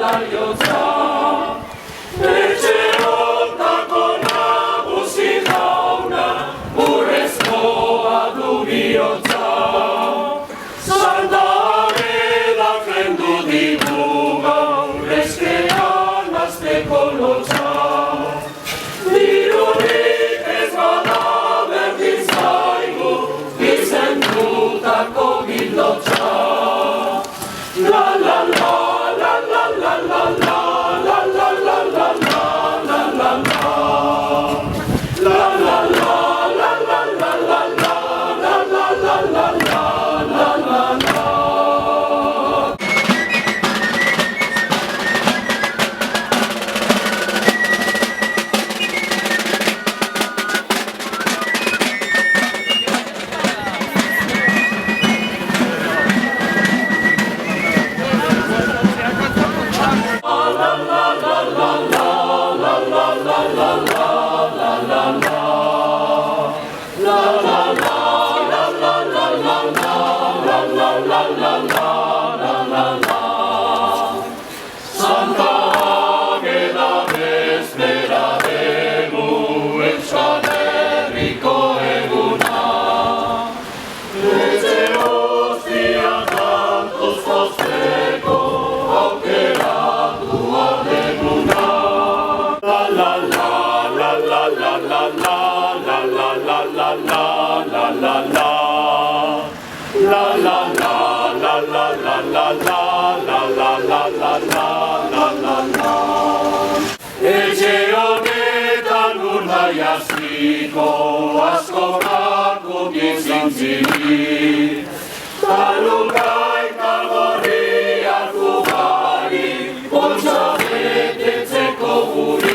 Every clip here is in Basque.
날려서 대체 없다거나 옷이 나오나 물에서 아두 비었자 산다에 da crendo di buga resquea nas te colosa Miruri che svada verdi saigu Visenduta covillocia La la la la la la la la la la la la la la la la La la la la la la la la la la la la la la Santa Águeda vespera de muestra de rico eguna Desde hostia tantos posteco aunque la tua de luna La la la la la la la la la la la la la la la la La la la la la la la la la la la la la la la Egeonetan urnaiaziko askorako bizintzili Talungai kalorriak ugari Poltsa betetzeko guri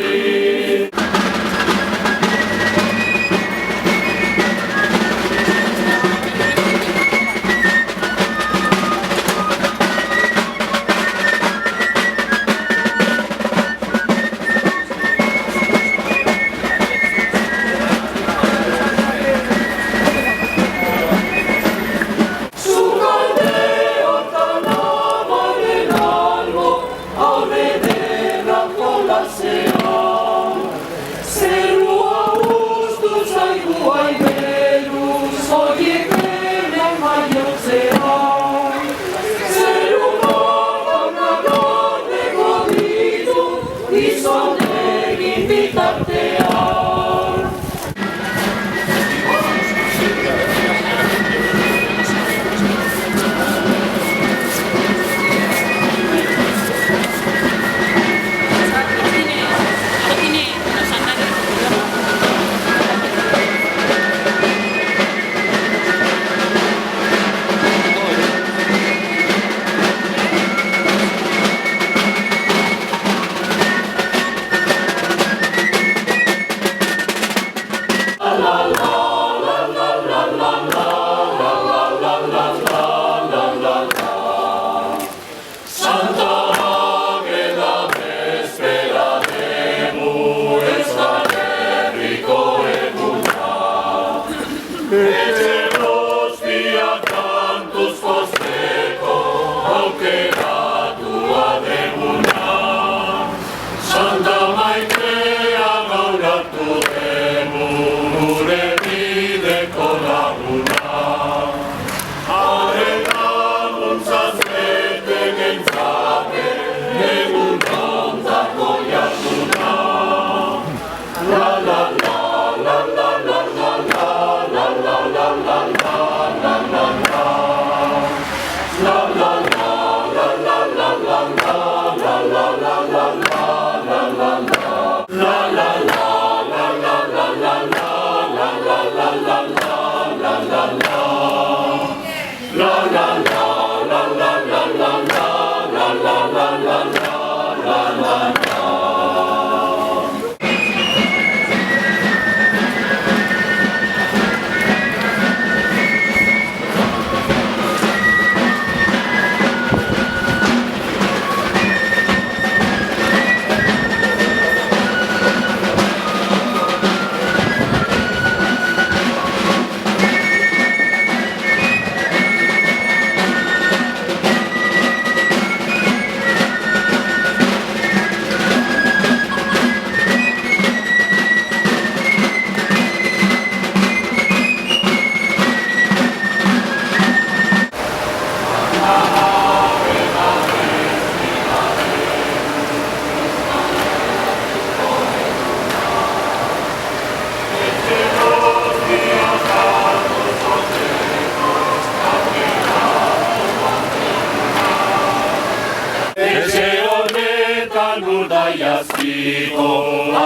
nuda jaztiko,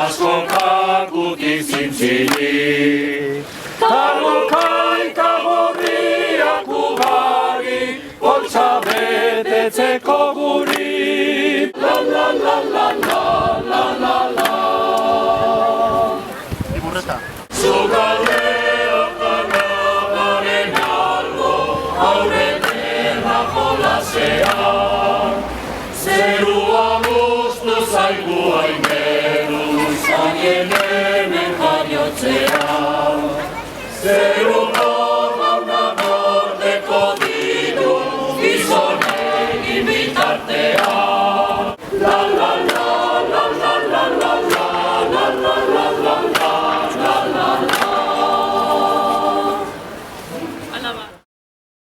asko kakutik zintzili. Kalukaika gorriak ugari, poltsa betetzeko guri. La la la la la la la la. Zugaldeok kanabaren albo, aurreten bajo lasean. Zerua guztu zaigu aingeru, zaien hemen jaiotzean. Zeruko gauna gordeko ditu, gizonegin bitartean. La la la.